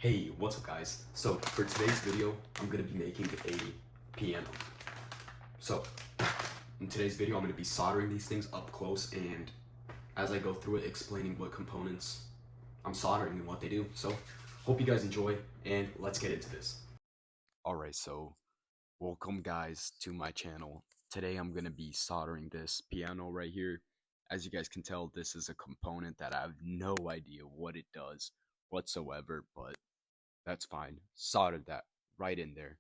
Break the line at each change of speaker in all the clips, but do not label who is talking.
Hey, what's up guys? So for today's video, I'm going to be making a piano. So in today's video, I'm going to be soldering these things up close and as I go through it, explaining what components I'm soldering and what they do. So hope you guys enjoy and let's get into this. Alright, so welcome guys to my channel. Today I'm going to be soldering this piano right here. As you guys can tell, this is a component that I have no idea what it does whatsoever, but that's fine. Soldered that right in there.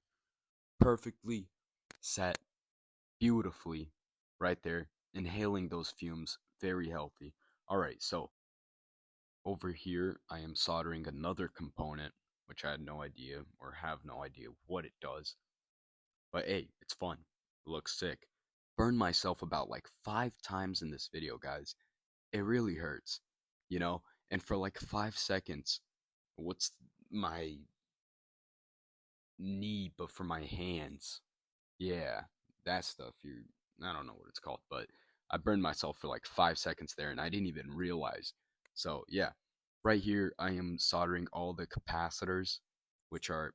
Perfectly set, beautifully, right there. Inhaling those fumes, very healthy. Alright, so over here I am soldering another component, which I had no idea or have no idea what it does. But hey, it's fun. It looks sick. Burned myself about like 5 times in this video, guys. It really hurts, you know? And for like 5 seconds, what's my knee, but for my hands. Yeah, that stuff. I don't know what it's called, but I burned myself for like 5 seconds there and I didn't even realize. So, yeah, right here I am soldering all the capacitors, which are,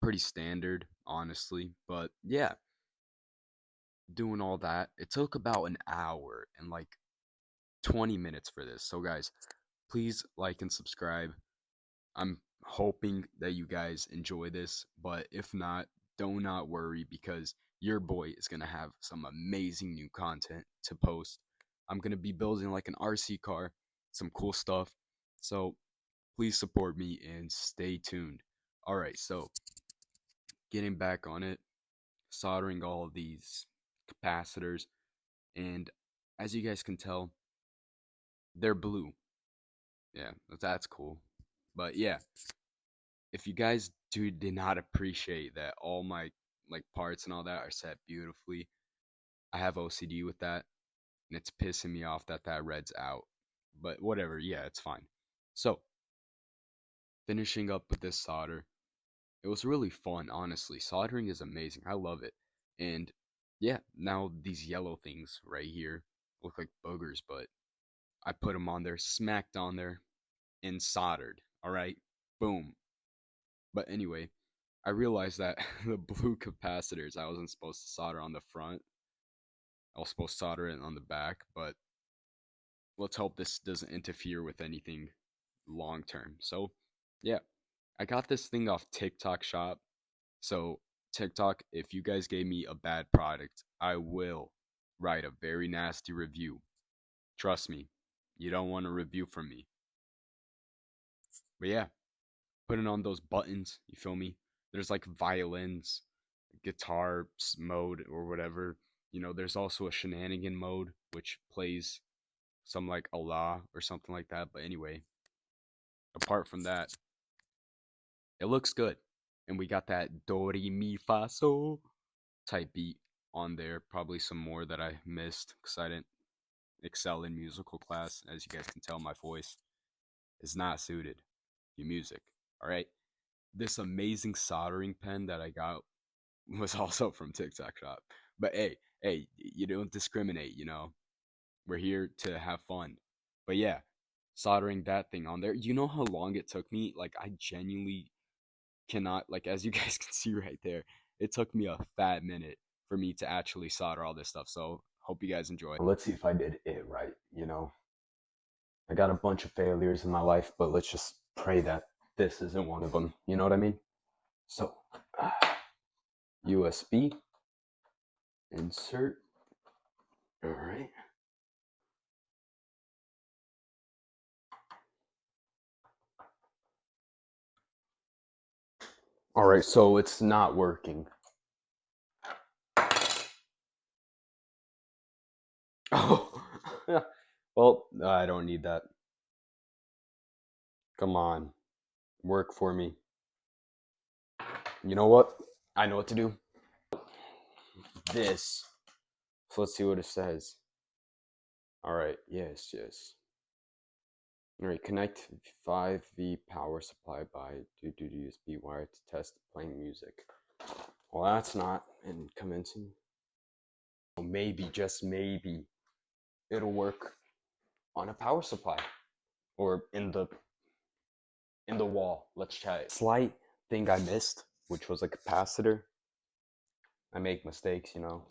pretty standard, honestly. But yeah, doing all that. It took about an hour and like 20 minutes for this. So, guys, please like and subscribe. I'm hoping that you guys enjoy this, but if not, do not worry because your boy is going to have some amazing new content to post. I'm going to be building like an RC car, some cool stuff. So please support me and stay tuned. All right, so getting back on it, soldering all of these capacitors, and as you guys can tell, they're blue. Yeah, that's cool. But yeah, if you guys did not appreciate that all my like parts and all that are set beautifully, I have OCD with that, and it's pissing me off that that red's out. But whatever, yeah, it's fine. So finishing up with this solder, it was really fun. Honestly, soldering is amazing. I love it, and yeah, now these yellow things right here look like boogers, but I put them on there, smacked on there, and soldered. All right, boom. But anyway, I realized that the blue capacitors I wasn't supposed to solder on the front. I was supposed to solder it on the back, but let's hope this doesn't interfere with anything long term. So, yeah, I got this thing off TikTok Shop. So, TikTok, if you guys gave me a bad product, I will write a very nasty review. Trust me, you don't want a review from me. But yeah, putting on those buttons, you feel me? There's like violins, guitar mode or whatever. There's also a shenanigan mode which plays some like Allah or something like that. But anyway, apart from that, it looks good. And we got that do re mi fa so type beat on there. Probably some more that I missed because I didn't excel in musical class. As you guys can tell, my voice is not suited to music. All right. This amazing soldering pen that I got was also from TikTok Shop. But hey, you don't discriminate. We're here to have fun. But yeah, soldering that thing on there. You know how long it took me? Like I genuinely cannot, like, as you guys can see right there, it took me a fat minute for me to actually solder all this stuff. So hope you guys enjoy. Let's see if I did it right. I got a bunch of failures in my life, but let's just pray that this isn't one of them. You know what I mean? So USB insert. All right. All right, so it's not working. Oh, well, I don't need that. Come on, work for me. You know what? I know what to do. This. So let's see what it says. All right, yes. All right, connect 5V power supply by due to USB wire to test playing music. Well, that's not convincing. Maybe, just maybe, it'll work on a power supply or in the in the wall. Let's try it. Slight thing I missed, which was a capacitor. I make mistakes, you know.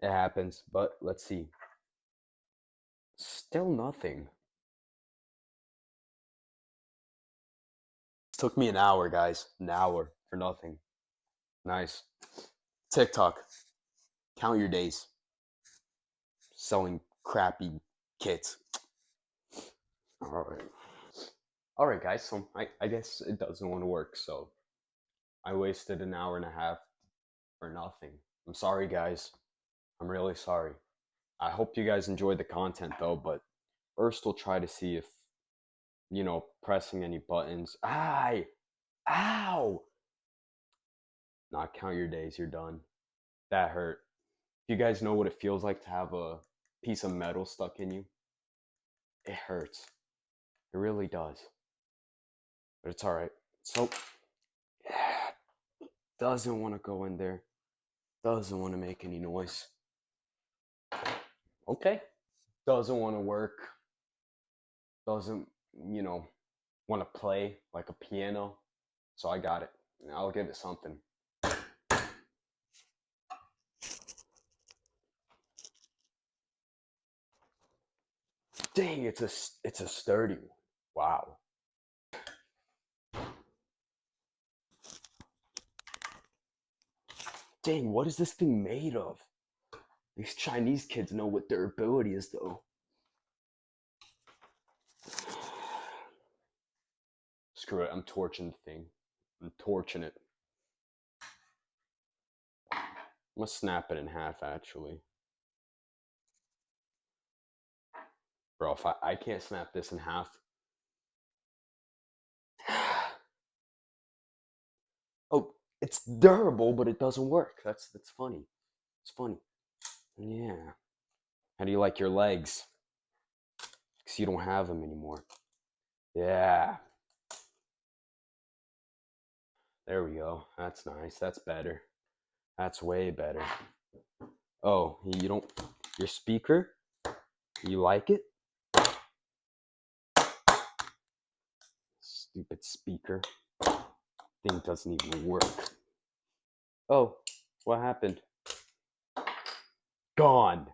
It happens, but let's see. Still nothing. It took me an hour, guys. An hour for nothing. Nice. TikTok. Count your days. Selling crappy kits. Alright guys, so I guess it doesn't want to work, so I wasted an hour and a half for nothing. I'm sorry guys. I'm really sorry. I hope you guys enjoyed the content though, but first we'll try to see if, you know, pressing any buttons. Ow! Not count your days, you're done. That hurt. You guys know what it feels like to have a piece of metal stuck in you? It hurts. It really does. But it's alright. So, doesn't want to go in there. Doesn't want to make any noise. Okay. Doesn't want to work. Doesn't, you know, want to play like a piano. So I got it. I'll give it something. Dang, it's a sturdy one. Wow. Dang, what is this thing made of? These Chinese kids know what durability is though. Screw it, I'm torching the thing. I'm torching it. I'm gonna snap it in half actually. Bro, if I can't snap this in half. Oh, it's durable, but it doesn't work. That's funny. It's funny. Yeah. How do you like your legs? Because you don't have them anymore. Yeah. There we go. That's nice. That's better. That's way better. Oh, you don't. Your speaker? You like it? Stupid speaker. Thing doesn't even work. Oh, what happened? Gone.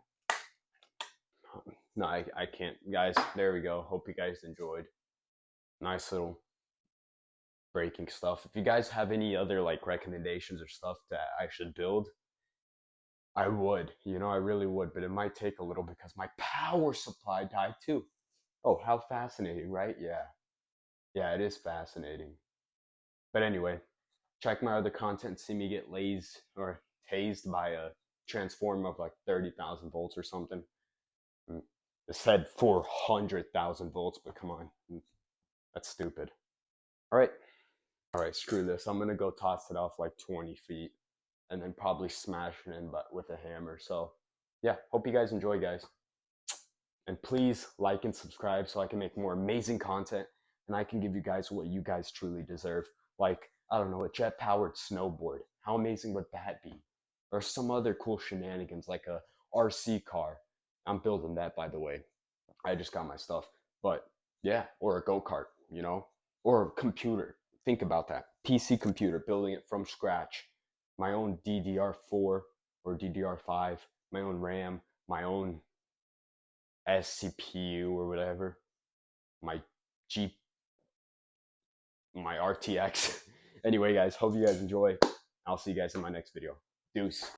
No, I can't. Guys, there we go. Hope you guys enjoyed. Nice little breaking stuff. If you guys have any other like recommendations or stuff that I should build, I would. You know, I really would. But it might take a little because my power supply died too. Oh, how fascinating, right? Yeah. Yeah, it is fascinating. But anyway, check my other content, see me get lased or tased by a transformer of like 30,000 volts or something. It said 400,000 volts, but come on. That's stupid. All right. All right, screw this. I'm going to go toss it off like 20 feet and then probably smash it in but with a hammer. So, yeah, hope you guys enjoy, guys. And please like and subscribe so I can make more amazing content and I can give you guys what you guys truly deserve. Like, I don't know, a jet powered snowboard. How amazing would that be? Or some other cool shenanigans like a RC car. I'm building that, by the way. I just got my stuff. But yeah, or a go kart, you know, or a computer. Think about that. PC computer, building it from scratch. My own DDR4 or DDR5, my own RAM, my own SCPU or whatever, my G, my RTX. Anyway, guys, hope you guys enjoy. I'll see you guys in my next video. Deuce.